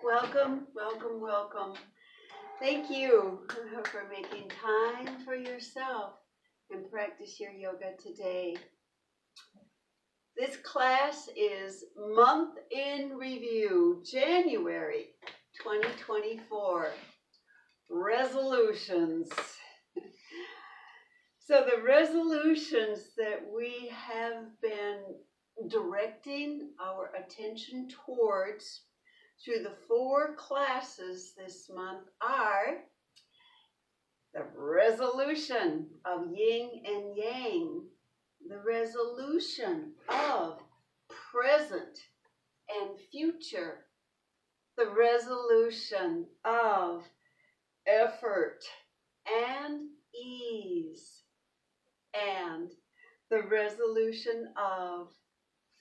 Welcome, welcome, welcome. Thank you for making time for yourself and practice your yoga today. This class is month in review, January 2024, resolutions. So the resolutions that we have been directing our attention towards through the 4 classes this month are the resolution of yin and yang, the resolution of present and future, the resolution of effort and ease, and the resolution of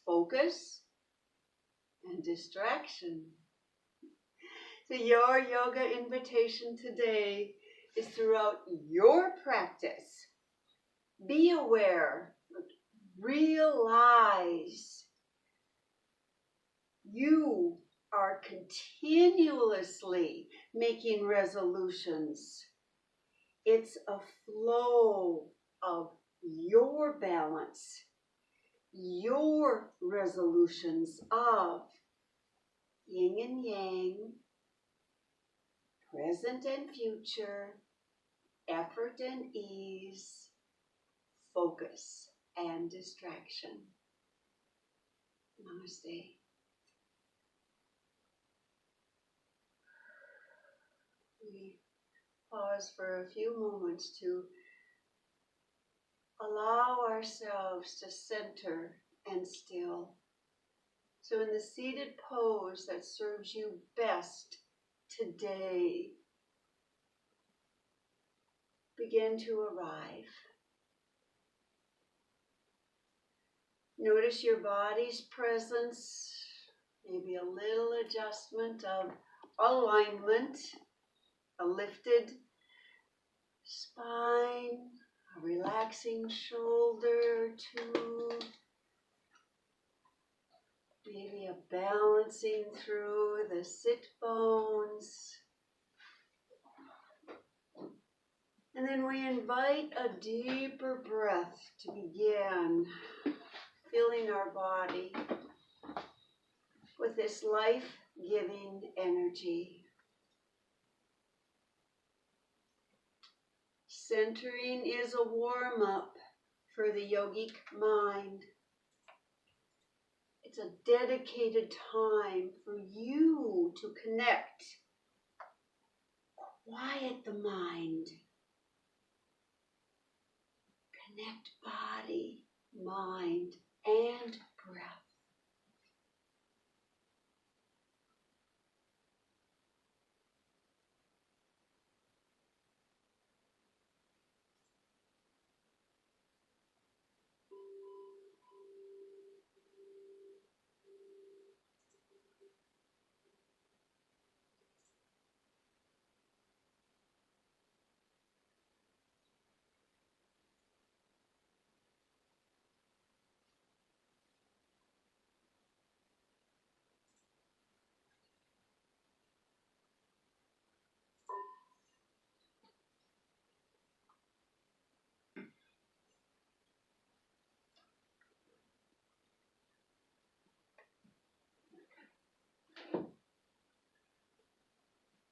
focus and distraction. So your yoga invitation today is throughout your practice. Be aware, realize you are continuously making resolutions. It's a flow of your balance, your resolutions of yin and yang, present and future, effort and ease, focus and distraction. Namaste. We pause for a few moments to allow ourselves to center and still. So in the seated pose that serves you best today, begin to arrive. Notice your body's presence, maybe a little adjustment of alignment, a lifted spine, a relaxing shoulder or two, maybe a balancing through the sit bones. And then we invite a deeper breath to begin, filling our body with this life-giving energy. Centering is a warm-up for the yogic mind. It's a dedicated time for you to connect, quiet the mind, connect body, mind, and breath.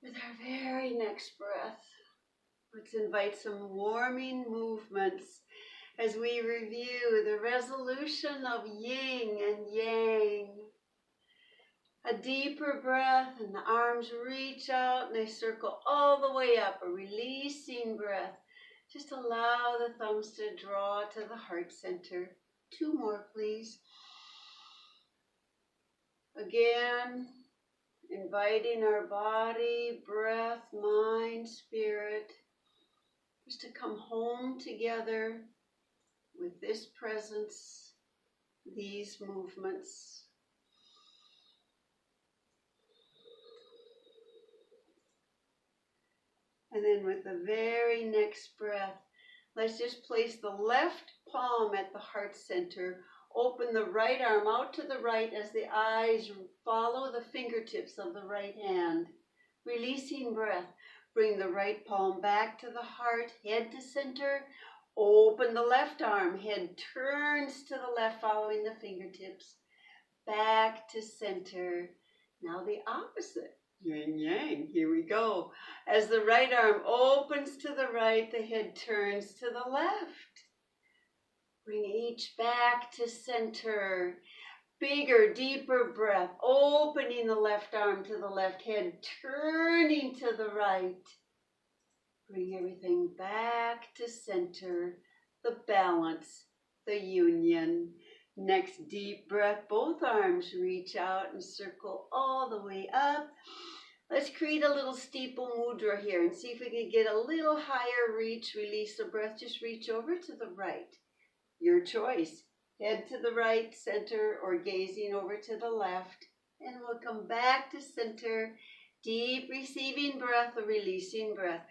With our very next breath, let's invite some warming movements as we review the resolution of yin and yang. A deeper breath and the arms reach out and they circle all the way up, a releasing breath. Just allow the thumbs to draw to the heart center. 2 more, please. Again, inviting our body, breath, mind, spirit, just to come home together with this presence, these movements. And then with the very next breath, let's just place the left palm at the heart center Open the right arm out to the right as the eyes follow the fingertips of the right hand. Releasing breath. Bring the right palm back to the heart, head to center. Open the left arm, head turns to the left following the fingertips. Back to center. Now the opposite. Yin Yang, here we go. As the right arm opens to the right, the head turns to the left. Bring each back to center. Bigger, deeper breath. Opening the left arm to the left, head turning to the right. Bring everything back to center. The balance, the union. Next deep breath, both arms reach out and circle all the way up. Let's create a little steeple mudra here and see if we can get a little higher reach. Release the breath, just reach over to the right. Your choice. Head to the right, center, or gazing over to the left. And we'll come back to center. Deep receiving breath or releasing breath.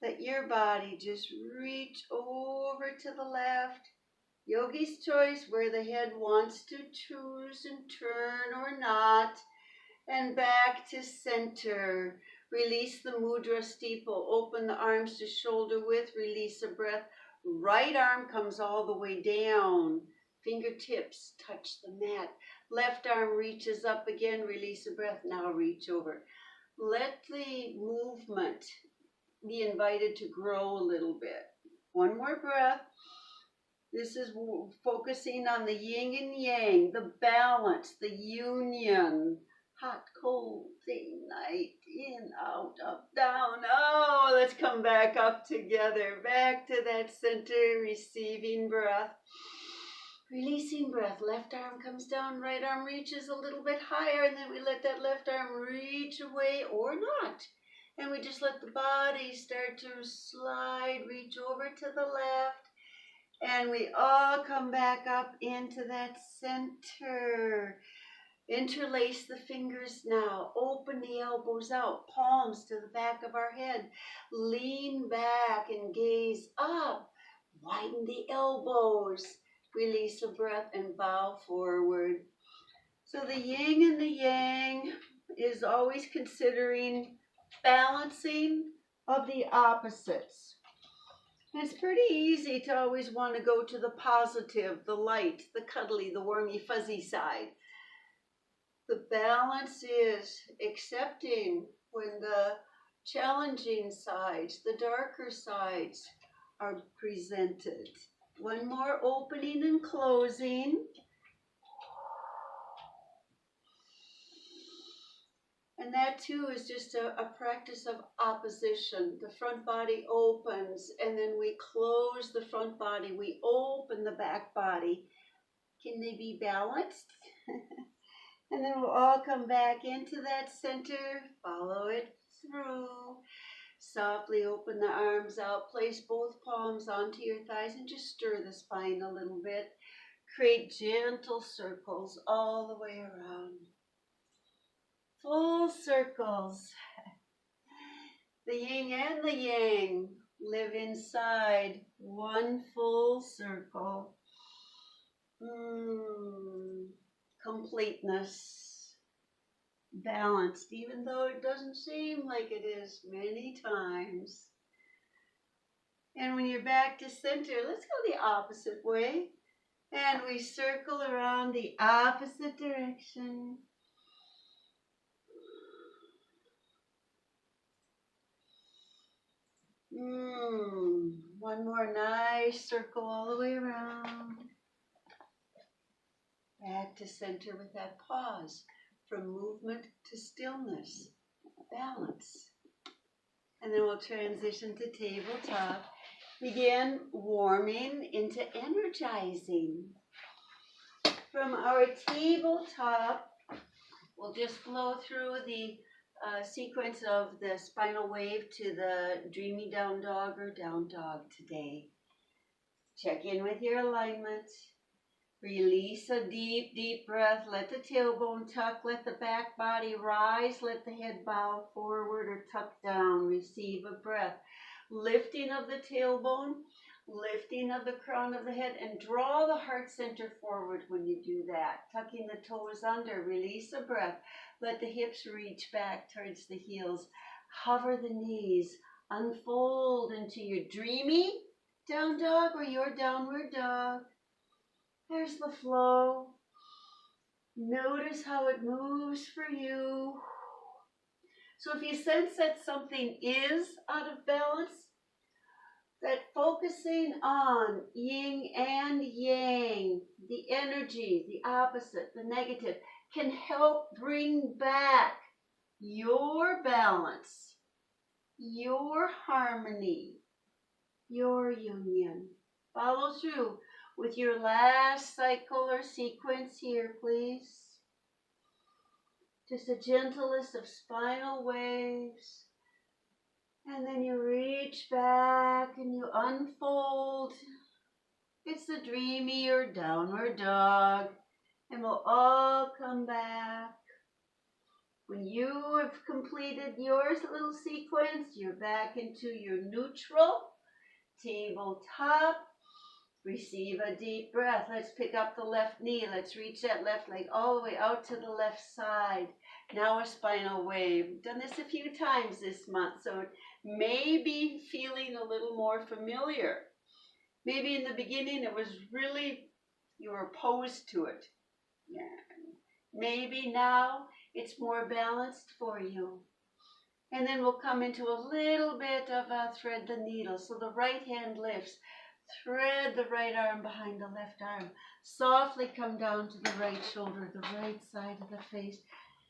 Let your body just reach over to the left. Yogi's choice, where the head wants to choose and turn or not. And back to center. Release the mudra steeple. Open the arms to shoulder width. Release the breath. Right arm comes all the way down. Fingertips touch the mat. Left arm reaches up again. Release the breath. Now reach over. Let the movement be invited to grow a little bit. One more breath. This is focusing on the yin and yang, the balance, the union. Hot, cold, day, night, in, out, up, down. Oh, let's come back up together. Back to that center, receiving breath. Releasing breath. Left arm comes down, right arm reaches a little bit higher, and then we let that left arm reach away or not. And we just let the body start to slide, reach over to the left. And we all come back up into that center. Interlace the fingers now. Open the elbows out. Palms to the back of our head. Lean back and gaze up. Widen the elbows. Release the breath and bow forward. So the yin and the yang is always considering balancing of the opposites. And it's pretty easy to always want to go to the positive, the light, the cuddly, the warmy, fuzzy side. The balance is accepting when the challenging sides, the darker sides are presented. One more opening and closing. And that too is just a practice of opposition. The front body opens and then we close the front body. We open the back body. Can they be balanced? And then we'll all come back into that center. Follow it through. Softly open the arms out. Place both palms onto your thighs and just stir the spine a little bit. Create gentle circles all the way around. Full circles. The yin and the yang live inside one full circle. Completeness. Balanced, even though it doesn't seem like it is many times. And when you're back to center, let's go the opposite way. And we circle around the opposite direction. One more nice circle all the way around. Back to center with that pause. From movement to stillness. Balance. And then we'll transition to tabletop. Begin warming into energizing. From our tabletop, we'll just flow through the sequence of the spinal wave to the dreamy down dog or down dog today. Check in with your alignment. Release a deep, deep breath. Let the tailbone tuck. Let the back body rise. Let the head bow forward or tuck down. Receive a breath. Lifting of the tailbone. lifting of the crown of the head, and draw the heart center forward when you do that. Tucking the toes under, release a breath. Let the hips reach back towards the heels. Hover the knees, unfold into your dreamy down dog or your downward dog. There's the flow. Notice how it moves for you. So if you sense that something is out of balance, that focusing on yin and yang, the energy, the opposite, the negative, can help bring back your balance, your harmony, your union. Follow through with your last cycle or sequence here, please. Just the gentlest of spinal waves. And then you reach back and you unfold. It's the dreamy or downward dog. And we'll all come back. When you have completed your little sequence, you're back into your neutral tabletop. Receive a deep breath. Let's pick up the left knee. Let's reach that left leg all the way out to the left side. Now a spinal wave. We've done this a few times this month, so it may be feeling a little more familiar. Maybe in the beginning it was really, you were opposed to it. Yeah. Maybe now it's more balanced for you. And then we'll come into a little bit of a thread the needle. So the right hand lifts. Thread the right arm behind the left arm. Softly come down to the right shoulder, the right side of the face.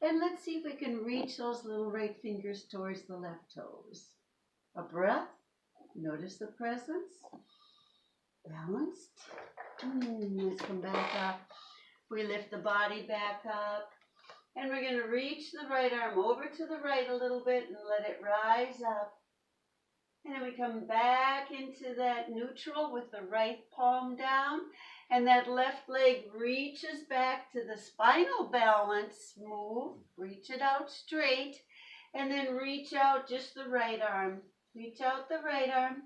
And let's see if we can reach those little right fingers towards the left toes. A breath. Notice the presence. Balanced. Let's come back up. We lift the body back up. And we're going to reach the right arm over to the right a little bit and let it rise up. And then we come back into that neutral with the right palm down. And that left leg reaches back to the spinal balance move. Reach it out straight. And then reach out just the right arm. Reach out the right arm.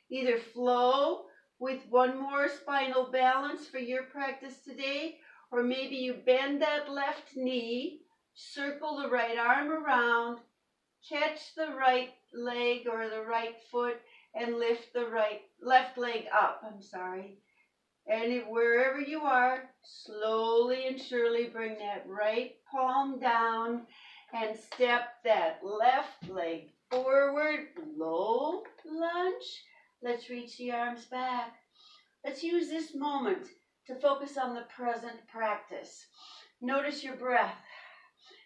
Either flow with one more spinal balance for your practice today, or maybe you bend that left knee, circle the right arm around, catch the right leg or the right foot, and lift the left leg up. And wherever you are, slowly and surely bring that right palm down and step that left leg forward, low lunge. Let's reach the arms back. Let's use this moment to focus on the present practice. Notice your breath.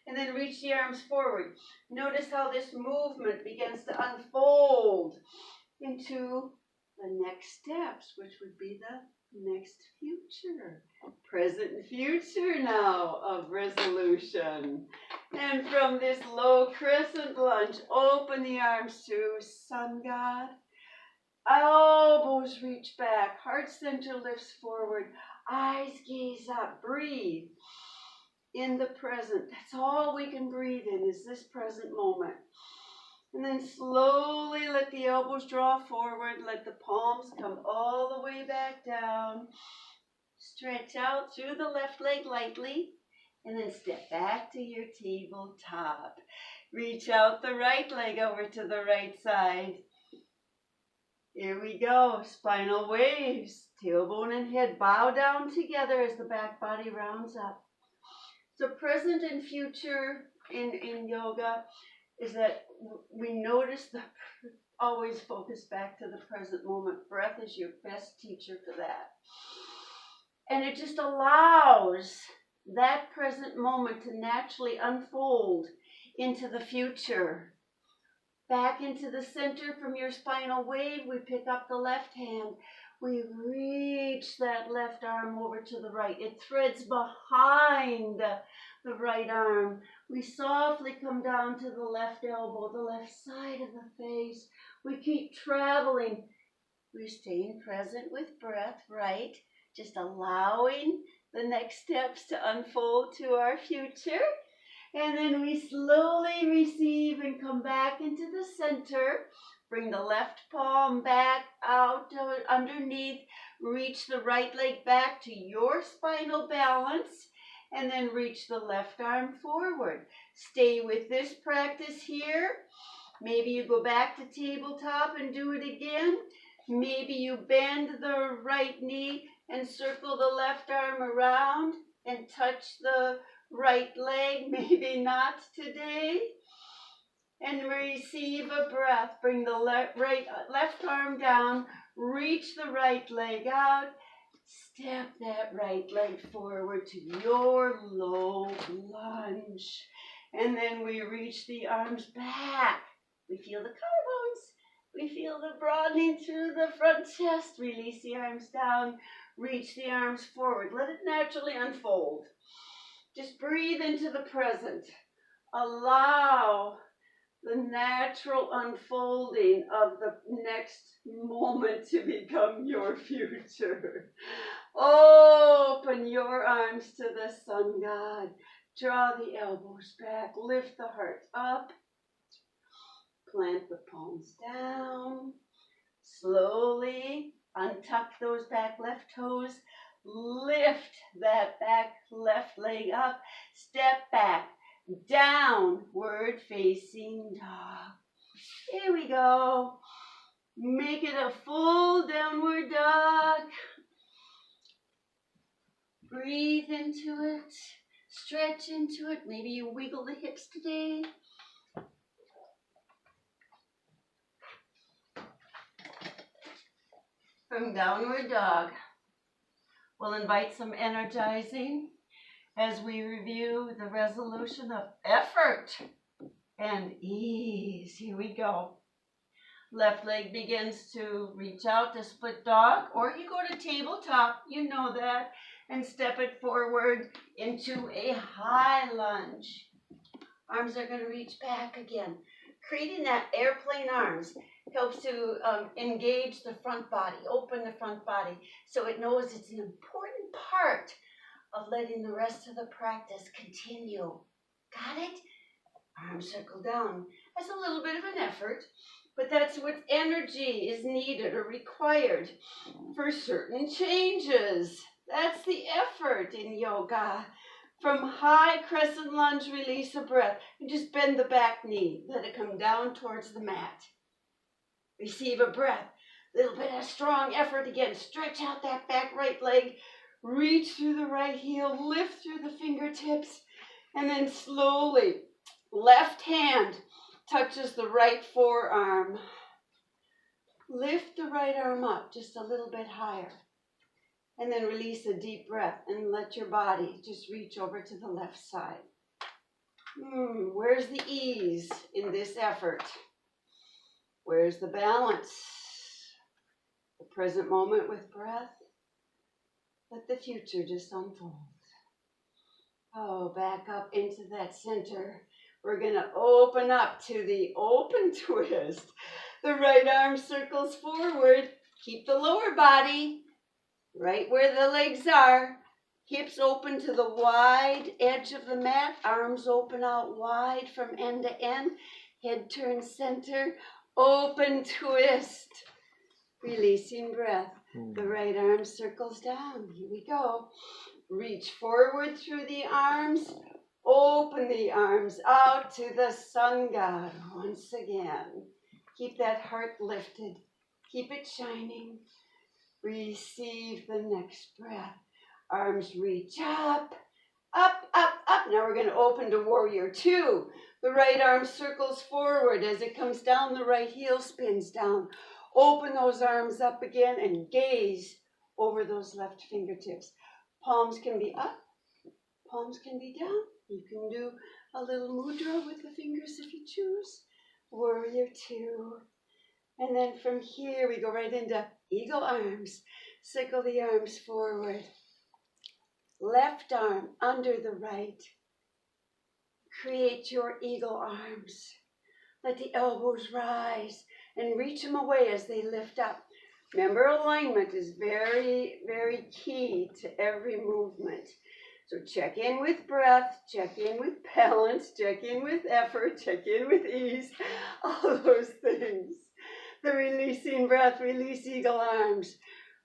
And then reach the arms forward. Notice how this movement begins to unfold into the next steps, which would be the next future. Present and future now of resolution. And from this low crescent lunge, open the arms to Sun God. Elbows reach back. Heart center lifts forward. Eyes gaze up. Breathe. In the present. That's all we can breathe in is this present moment. And then slowly let the elbows draw forward. Let the palms come all the way back down. Stretch out through the left leg lightly. And then step back to your tabletop. Reach out the right leg over to the right side. Here we go. Spinal waves. Tailbone and head bow down together as the back body rounds up. So present and future in yoga is that we notice always focus back to the present moment. Breath is your best teacher for that. And it just allows that present moment to naturally unfold into the future. Back into the center from your spinal wave, we pick up the left hand. We reach that left arm over to the right. It threads behind the right arm. We softly come down to the left elbow, the left side of the face. We keep traveling. We're staying present with breath, right? Just allowing the next steps to unfold to our future. And then we slowly receive and come back into the center. Bring the left palm back out underneath. Reach the right leg back to your spinal balance. And then reach the left arm forward. Stay with this practice here. Maybe you go back to tabletop and do it again. Maybe you bend the right knee and circle the left arm around and touch the right leg. Maybe not today. And receive a breath. Bring the left arm down. Reach the right leg out. Step that right leg forward to your low lunge. And then we reach the arms back. We feel the collarbones. We feel the broadening through the front chest. Release the arms down. Reach the arms forward. Let it naturally unfold. Just breathe into the present. Allow the natural unfolding of the next moment to become your future. Open your arms to the sun god. Draw the elbows back. Lift the heart up. Plant the palms down. Slowly untuck those back left toes. Lift that back left leg up. Step back. Downward facing dog. Here we go. Make it a full downward dog. Breathe into it. Stretch into it. Maybe you wiggle the hips today. From downward dog, we'll invite some energizing as we review the resolution of effort and ease. Here we go. Left leg begins to reach out to split dog, or you go to tabletop, you know that, and step it forward into a high lunge. Arms are going to reach back again. Creating that airplane arms helps to engage the front body, open the front body, so it knows it's an important part of letting the rest of the practice continue. Got it? Arm circle down. That's a little bit of an effort, but that's what energy is needed or required for certain changes. That's the effort in yoga. From high crescent lunge, release a breath. And just bend the back knee. Let it come down towards the mat. Receive a breath. A little bit of strong effort again. Stretch out that back right leg. Reach through the right heel. Lift through the fingertips. And then slowly, left hand touches the right forearm. Lift the right arm up just a little bit higher. And then release a deep breath and let your body just reach over to the left side. Where's the ease in this effort? Where's the balance? The present moment with breath. Let the future just unfold. Oh, back up into that center. We're going to open up to the open twist. The right arm circles forward. Keep the lower body right where the legs are. Hips open to the wide edge of the mat. Arms open out wide from end to end. Head turns center. Open twist. Releasing breath. The right arm circles down. Here we go. Reach forward through the arms. Open the arms out to the sun god once again. Keep that heart lifted. Keep it shining. Receive the next breath. Arms reach up, up, up, up. Now we're going to open to warrior two. The right arm circles forward. As it comes down, the right heel spins down. Open those arms up again and gaze over those left fingertips. Palms can be up, palms can be down. You can do a little mudra with the fingers if you choose. Warrior two. And then from here, we go right into eagle arms. Circle the arms forward. Left arm under the right. Create your eagle arms. Let the elbows rise and reach them away as they lift up. Remember, alignment is very, very key to every movement. So check in with breath, check in with balance, check in with effort, check in with ease, all those things. the releasing breath, release eagle arms.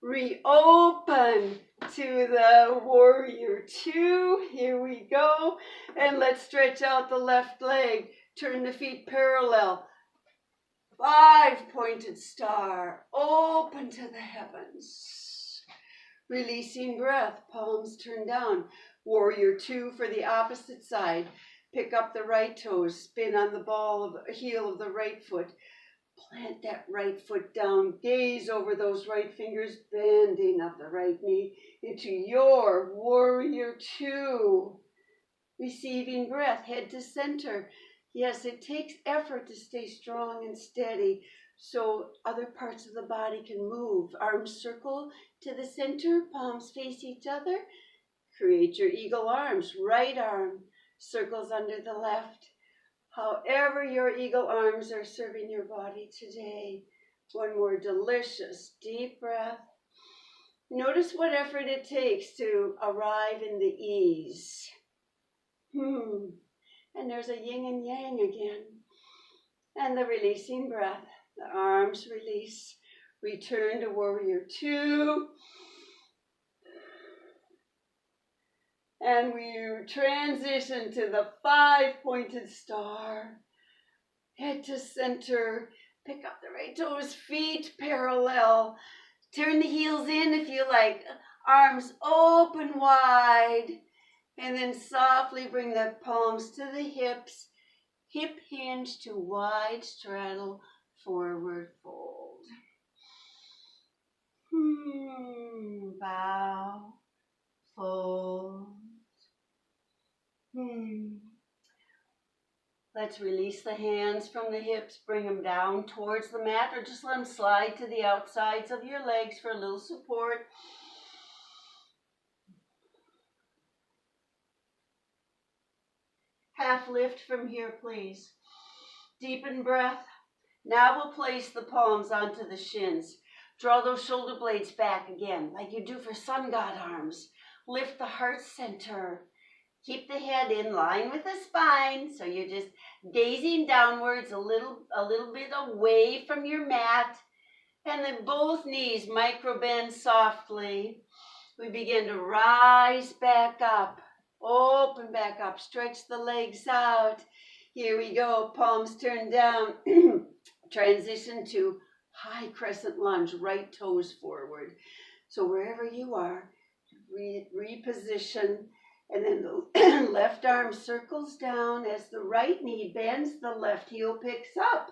Reopen to the warrior two. Here we go. And let's stretch out the left leg. Turn the feet parallel. 5-pointed star. Open to the heavens. Releasing breath. Palms turn down. Warrior two for the opposite side. Pick up the right toes. Spin on the heel of the right foot. Plant that right foot down. Gaze over those right fingers, bending up the right knee into your warrior two. Receiving breath, head to center. Yes, it takes effort to stay strong and steady so other parts of the body can move. Arms circle to the center, palms face each other. Create your eagle arms. Right arm circles under the left. However your eagle arms are serving your body today. One more delicious deep breath. Notice what effort it takes to arrive in the ease. And there's a yin and yang again. And the releasing breath. The arms release. Return to warrior two. And we transition to the 5-pointed star. Head to center. Pick up the right toes, feet parallel. Turn the heels in if you like. Arms open wide. And then softly bring the palms to the hips. Hip hinge to wide straddle, forward fold. Bow, fold. Let's release the hands from the hips, bring them down towards the mat, or just let them slide to the outsides of your legs for a little support. Half lift from here, please. Deepen breath. Now we'll place the palms onto the shins. Draw those shoulder blades back again, like you do for sun god arms. Lift the heart center. Keep the head in line with the spine, so you're just gazing downwards a little bit away from your mat. And then both knees micro bend softly. We begin to rise back up. Open back up. Stretch the legs out. Here we go. Palms turn down. Transition to high crescent lunge. Right toes forward. So wherever you are, reposition. And then the left arm circles down as the right knee bends, the left heel picks up.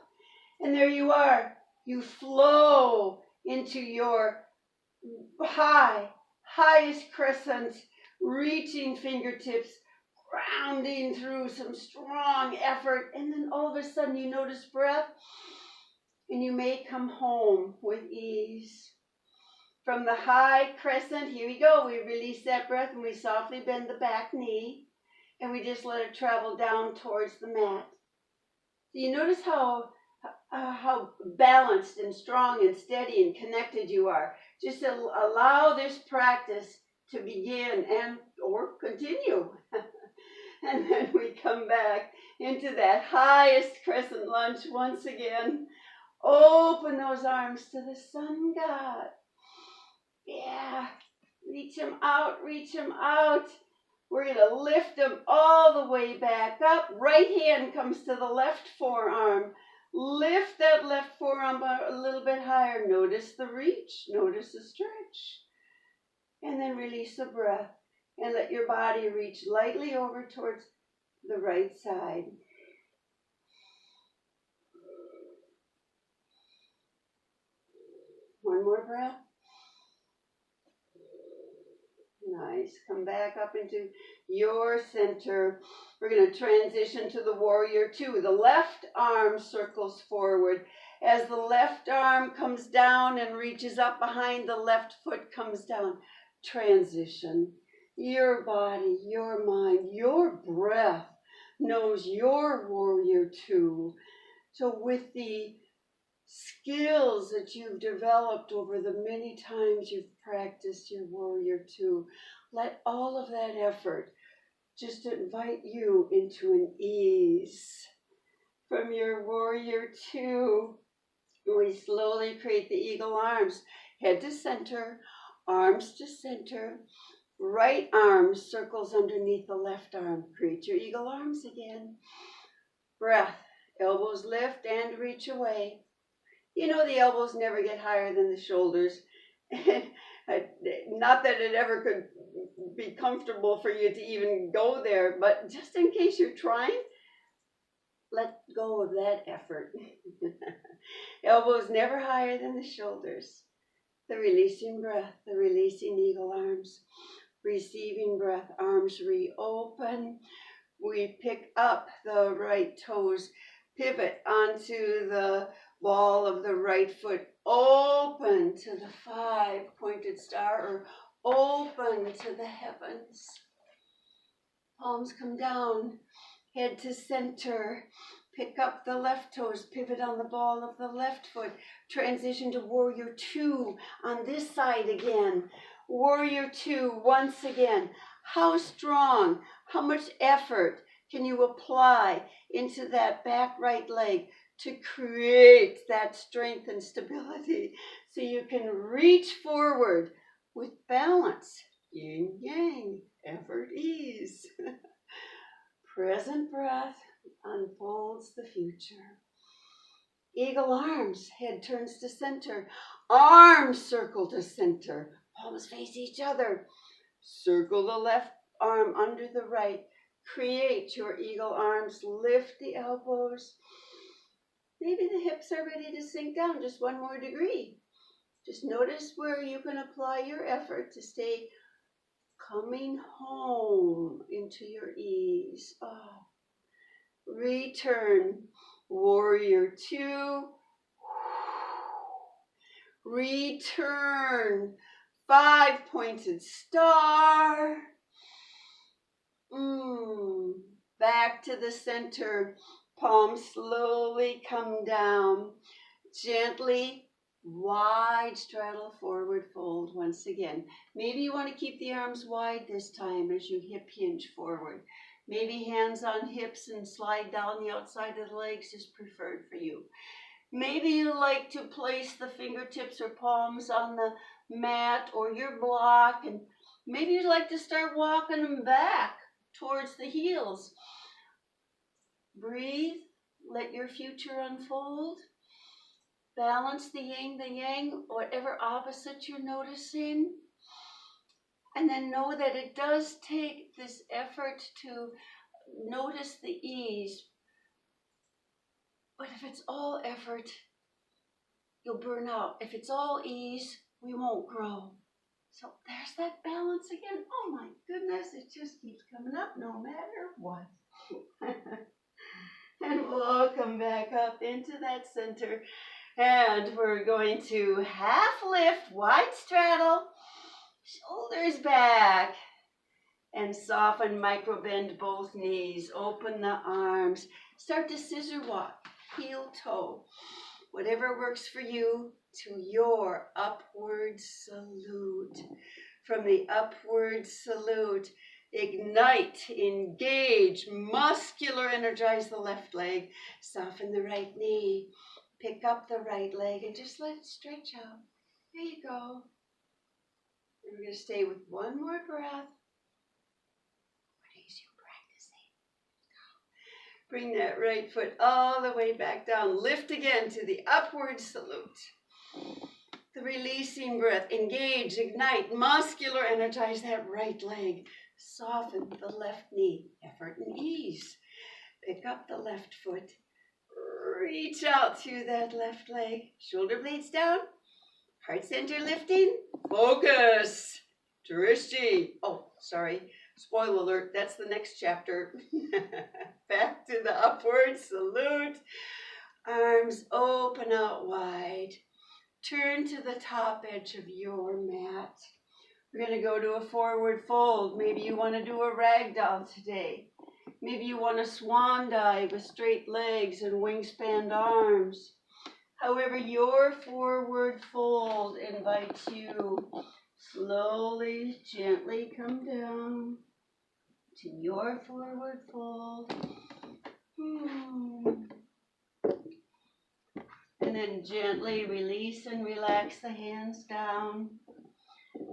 And there you are. You flow into your highest crescent, reaching fingertips, grounding through some strong effort. And then all of a sudden you notice breath and you may come home with ease. From the high crescent, here we go. We release that breath and we softly bend the back knee and we just let it travel down towards the mat. Do you notice how balanced and strong and steady and connected you are? Just allow this practice to begin and or continue. And then we come back into that highest crescent lunge once again. Open those arms to the sun god. Yeah, reach them out, reach them out. We're going to lift them all the way back up. Right hand comes to the left forearm. Lift that left forearm a little bit higher. Notice the reach, notice the stretch. And then release the breath and let your body reach lightly over towards the right side. One more breath. Nice. Come back up into your center. We're going to transition to the warrior two. The left arm circles forward. As the left arm comes down and reaches up behind, the left foot comes down. Transition. Your body, your mind, your breath knows your warrior two. So with the skills that you've developed over the many times you've practiced your warrior two, let all of that effort just invite you into an ease. From your warrior two, We slowly create the eagle arms. Head to center, arms to center. Right arm circles underneath the left arm. Create your eagle arms again. Breath. Elbows lift and reach away. You know the elbows never get higher than the shoulders. Not that it ever could be comfortable for you to even go there, but just in case you're trying, let go of that effort. Elbows never higher than the shoulders. The releasing breath, the releasing eagle arms. Receiving breath, arms reopen. We pick up the right toes, pivot onto the ball of the right foot, open to the 5-pointed star, or open to the heavens. Palms come down, head to center. Pick up the left toes, pivot on the ball of the left foot. Transition to warrior 2 on this side again. Warrior 2 once again. How strong, how much effort can you apply into that back right leg to create that strength and stability so you can reach forward with balance? Yin yang, effort, ease. Present breath unfolds the future. Eagle arms, head turns to center. Arms circle to center. Palms face each other. Circle the left arm under the right. Create your eagle arms. Lift the elbows. Maybe the hips are ready to sink down just 1 more degree. Just notice where you can apply your effort to stay coming home into your ease. Oh. Return, warrior 2. Return, 5-pointed star. Back to the center. Palms slowly come down. Gently, wide straddle forward fold once again. Maybe you want to keep the arms wide this time as you hip hinge forward. Maybe hands on hips and slide down the outside of the legs is preferred for you. Maybe you like to place the fingertips or palms on the mat or your block, and maybe you'd like to start walking them back towards the heels. Breathe, let your future unfold. Balance the yin, the yang, whatever opposite you're noticing. And then know that it does take this effort to notice the ease. But if it's all effort, you'll burn out. If it's all ease, we won't grow. So there's that balance again. Oh my goodness, it just keeps coming up no matter what. And we'll all come back up into that center. And we're going to half lift, wide straddle, shoulders back, and soften, micro bend both knees. Open the arms. Start to scissor walk, heel toe. Whatever works for you, to your upward salute. From the upward salute, ignite, engage, muscular energize the left leg, soften the right knee, pick up the right leg and just let it stretch out. There you go. And we're going to stay with 1 more breath. What is you practicing? Bring that right foot all the way back down. Lift again to the upward salute. The releasing breath. Engage, ignite, muscular energize that right leg. Soften the left knee. Effort and ease. Pick up the left foot. Reach out through that left leg. Shoulder blades down. Heart center lifting. Focus. Drishti. Oh, sorry. Spoiler alert. That's the next chapter. Back to the upward salute. Arms open out wide. Turn to the top edge of your mat. We're going to go to a forward fold. Maybe you want to do a ragdoll today. Maybe you want a swan dive with straight legs and wingspan arms. However, your forward fold invites you. Slowly, gently come down to your forward fold. And And then gently release and relax the hands down.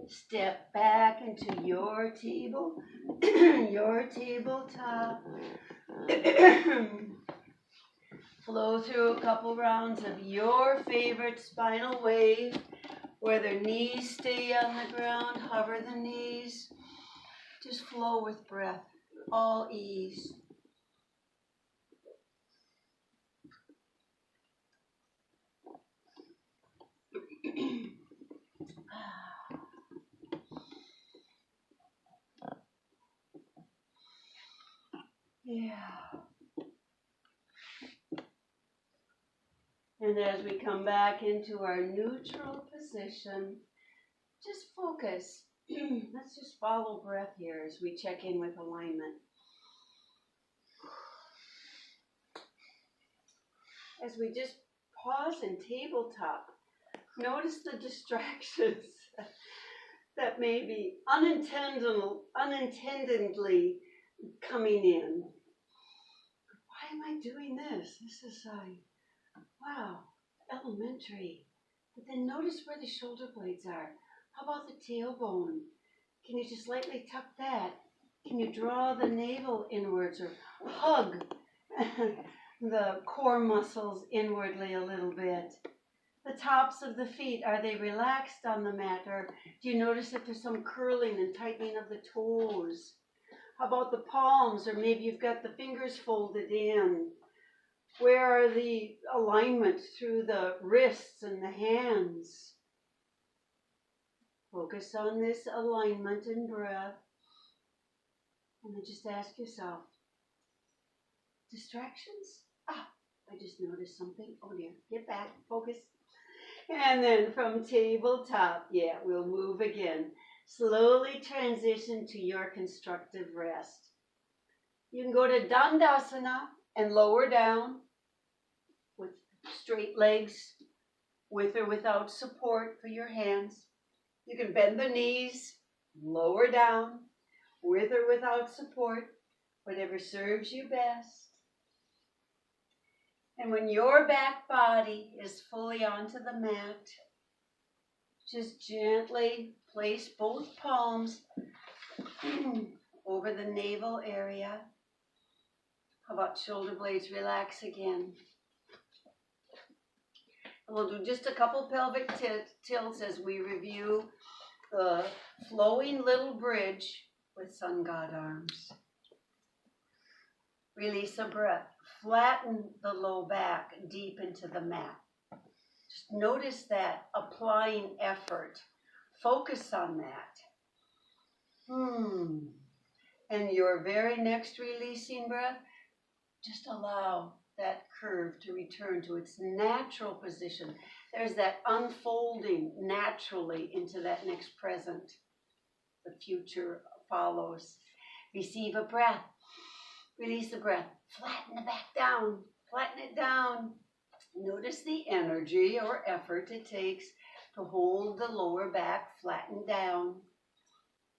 Step back into your table, your tabletop. Flow through a couple rounds of your favorite spinal wave, where the knees stay on the ground, hover the knees. Just flow with breath, all ease. Yeah. And as we come back into our neutral position, just focus. Let's just follow breath here as we check in with alignment. As we just pause in tabletop, notice the distractions that may be unintendedly coming in. Why am I doing this? This is wow, elementary. But then notice where the shoulder blades are. How about the tailbone? Can you just lightly tuck that? Can you draw the navel inwards or hug the core muscles inwardly a little bit? The tops of the feet, are they relaxed on the mat, or do you notice if there's some curling and tightening of the toes? How about the palms, or maybe you've got the fingers folded in? Where are the alignments through the wrists and the hands? Focus on this alignment and breath. And then just ask yourself, distractions? I just noticed something. Oh dear, get back, focus. And then from tabletop, we'll move again. Slowly transition to your constructive rest. You can go to Dandasana and lower down with straight legs, with or without support for your hands. You can bend the knees, lower down, with or without support, whatever serves you best. And when your back body is fully onto the mat, just gently place both palms over the navel area. How about shoulder blades relax again? And we'll do just a couple pelvic tilts as we review the flowing little bridge with sun god arms. Release a breath. Flatten the low back deep into the mat. Just notice that, applying effort. Focus on that. And your very next releasing breath, just allow that curve to return to its natural position. There's that unfolding naturally into that next present. The future follows. Receive a breath. Release the breath. Flatten the back down. Flatten it down. Notice the energy or effort it takes to hold the lower back flattened down.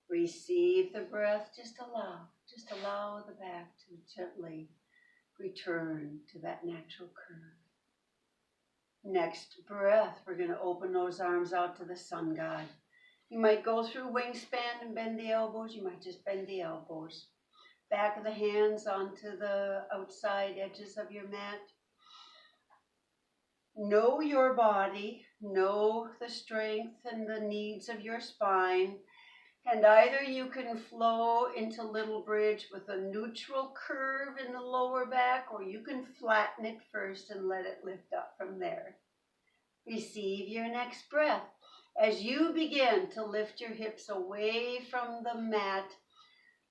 Receive the breath. Just allow the back to gently return to that natural curve. Next breath, we're going to open those arms out to the sun god. You might go through wingspan and bend the elbows. You might just bend the elbows. Back of the hands onto the outside edges of your mat. Know your body. Know the strength and the needs of your spine. And either you can flow into little bridge with a neutral curve in the lower back, or you can flatten it first and let it lift up from there. Receive your next breath. As you begin to lift your hips away from the mat,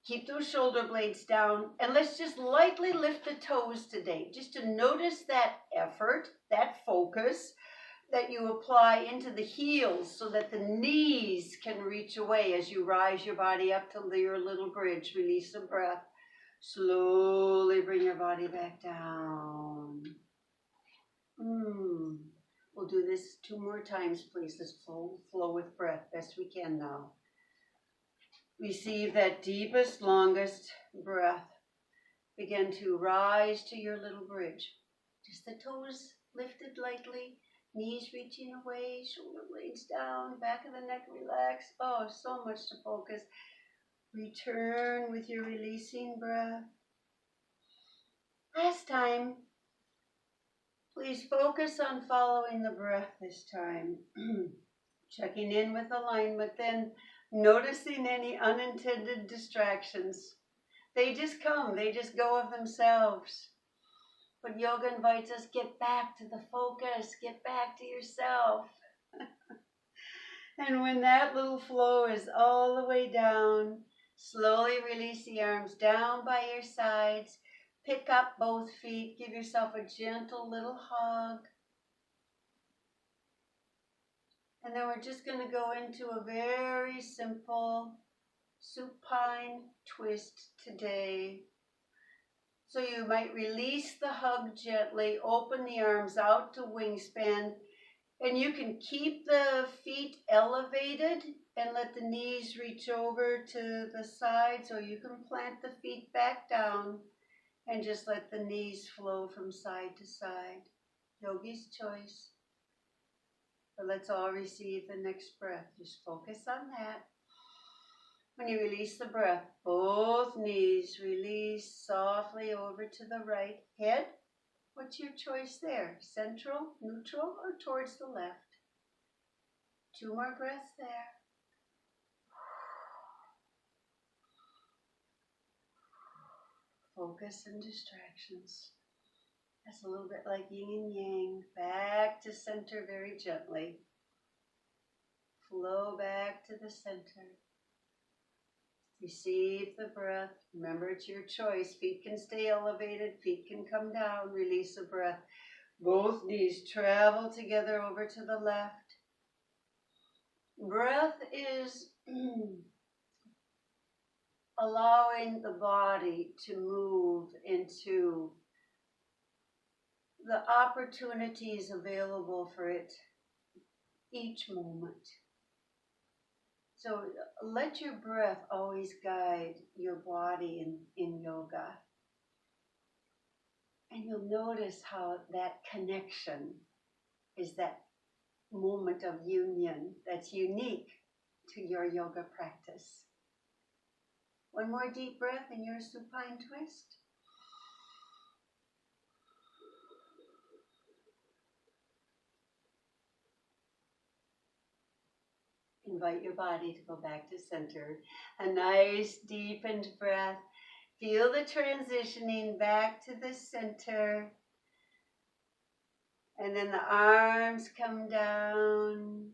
keep those shoulder blades down, and let's just lightly lift the toes today, just to notice that effort, that focus that you apply into the heels so that the knees can reach away as you rise your body up to your little bridge. Release the breath. Slowly bring your body back down. We'll do this 2 more times, please. Let's flow with breath best we can now. Receive that deepest, longest breath. Begin to rise to your little bridge. Just the toes lifted lightly, knees reaching away, shoulder blades down, back of the neck relaxed. Oh, so much to focus. Return with your releasing breath. Last time, please focus on following the breath this time. Checking in with alignment, then noticing any unintended distractions. They just come, they just go of themselves. But yoga invites us, get back to the focus, get back to yourself. And when that little flow is all the way down, slowly release the arms down by your sides. Pick up both feet. Give yourself a gentle little hug. And then we're just going to go into a very simple supine twist today. So you might release the hug gently, open the arms out to wingspan, and you can keep the feet elevated and let the knees reach over to the sides, or you can plant the feet back down and just let the knees flow from side to side. Yogi's choice. But let's all receive the next breath. Just focus on that. When you release the breath, both knees release softly over to the right. Head, what's your choice there? Central, neutral, or towards the left? 2 more breaths there. Focus and distractions. That's a little bit like yin and yang. Back to center very gently. Flow back to the center. Receive the breath. Remember, it's your choice. Feet can stay elevated. Feet can come down. Release the breath. Both knees travel together over to the left. Breath is allowing the body to move into the opportunities available for it each moment. So let your breath always guide your body in yoga. And you'll notice how that connection is that moment of union that's unique to your yoga practice. One more deep breath in your supine twist. Invite your body to go back to center. A nice deepened breath. Feel the transitioning back to the center. And then the arms come down.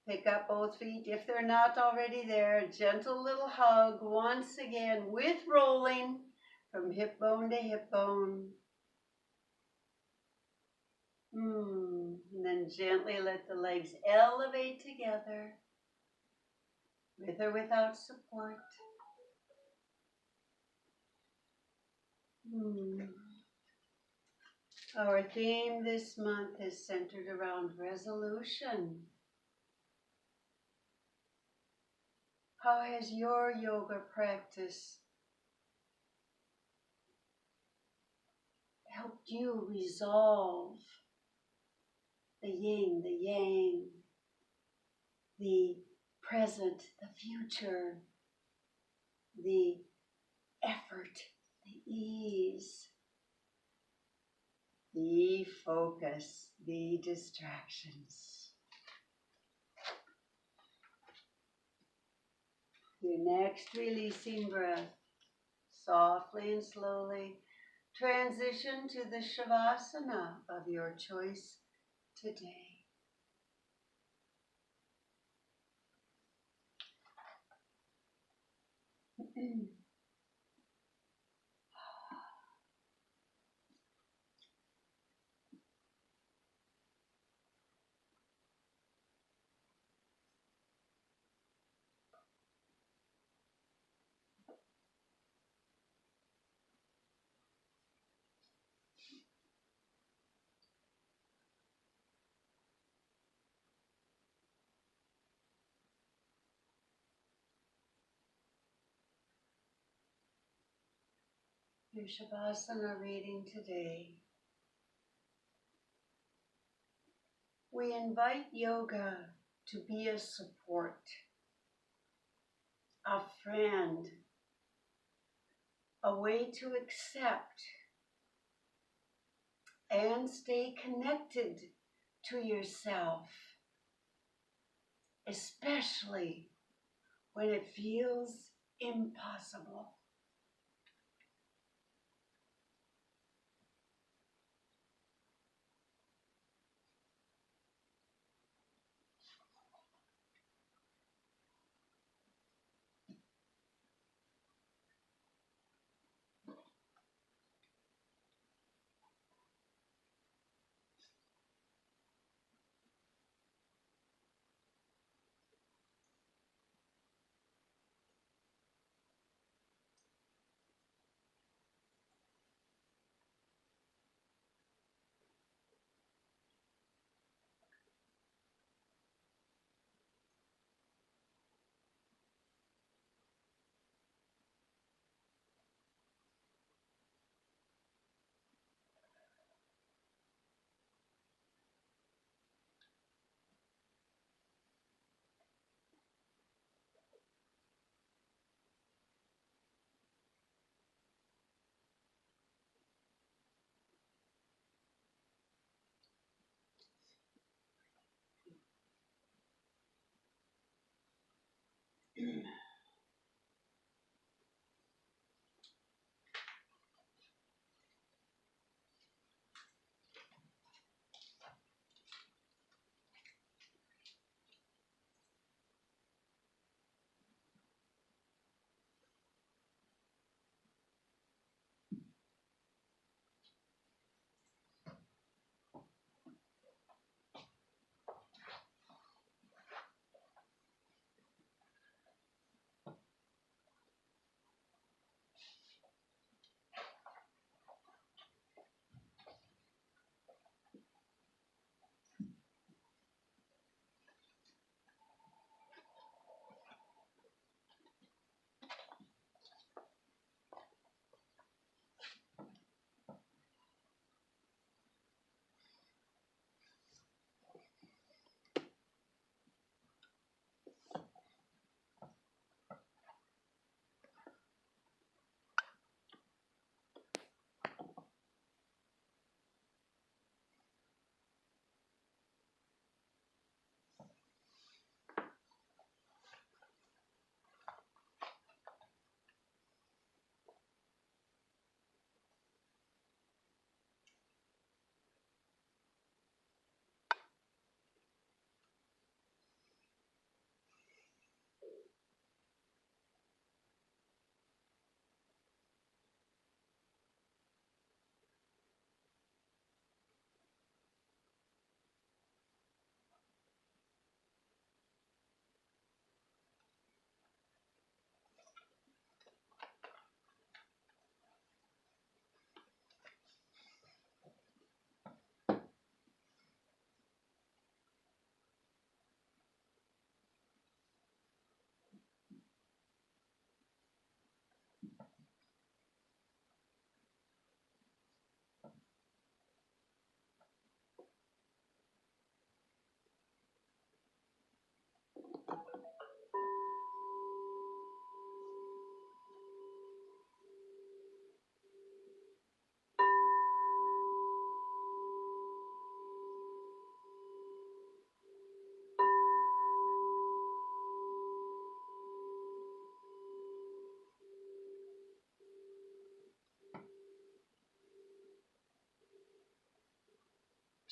Pick up both feet if they're not already there. A gentle little hug once again with rolling from hip bone to hip bone. And then gently let the legs elevate together, with or without support. Our theme this month is centered around resolution. How has your yoga practice helped you resolve the yin, the yang, the present, the future, the effort, the ease, the focus, the distractions? Your next releasing breath, softly and slowly, transition to the Shavasana of your choice today. Your Shavasana reading today we invite yoga to be a support, a friend, a way to accept and stay connected to yourself, especially when it feels impossible.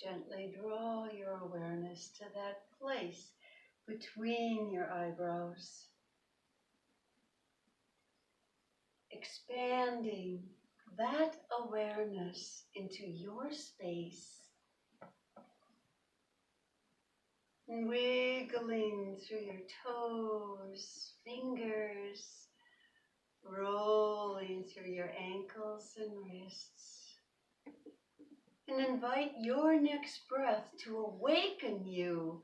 Gently draw your awareness to that place between your eyebrows, expanding that awareness into your space, and wiggling through your toes, fingers, rolling through your ankles and wrists. And invite your next breath to awaken you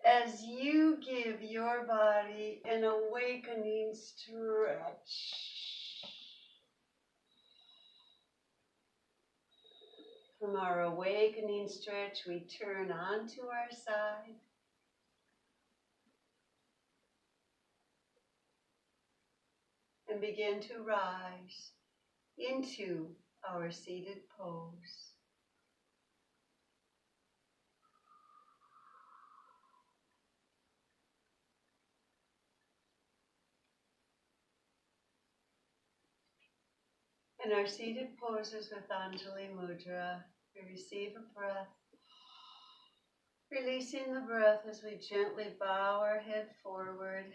as you give your body an awakening stretch. From our awakening stretch, we turn onto our side. And begin to rise into our seated pose. In our seated poses with Anjali Mudra, we receive a breath, releasing the breath as we gently bow our head forward,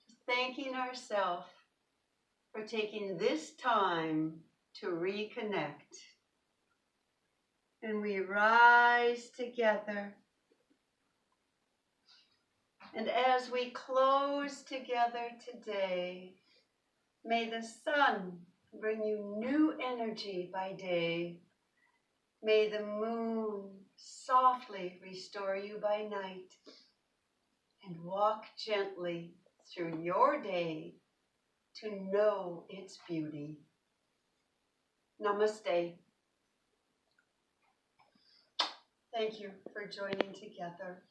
just thanking ourselves for taking this time to reconnect. And we rise together. And as we close together today, may the sun bring you new energy by day. May the moon softly restore you by night. And walk gently through your day to know its beauty. Namaste. Thank you for joining together.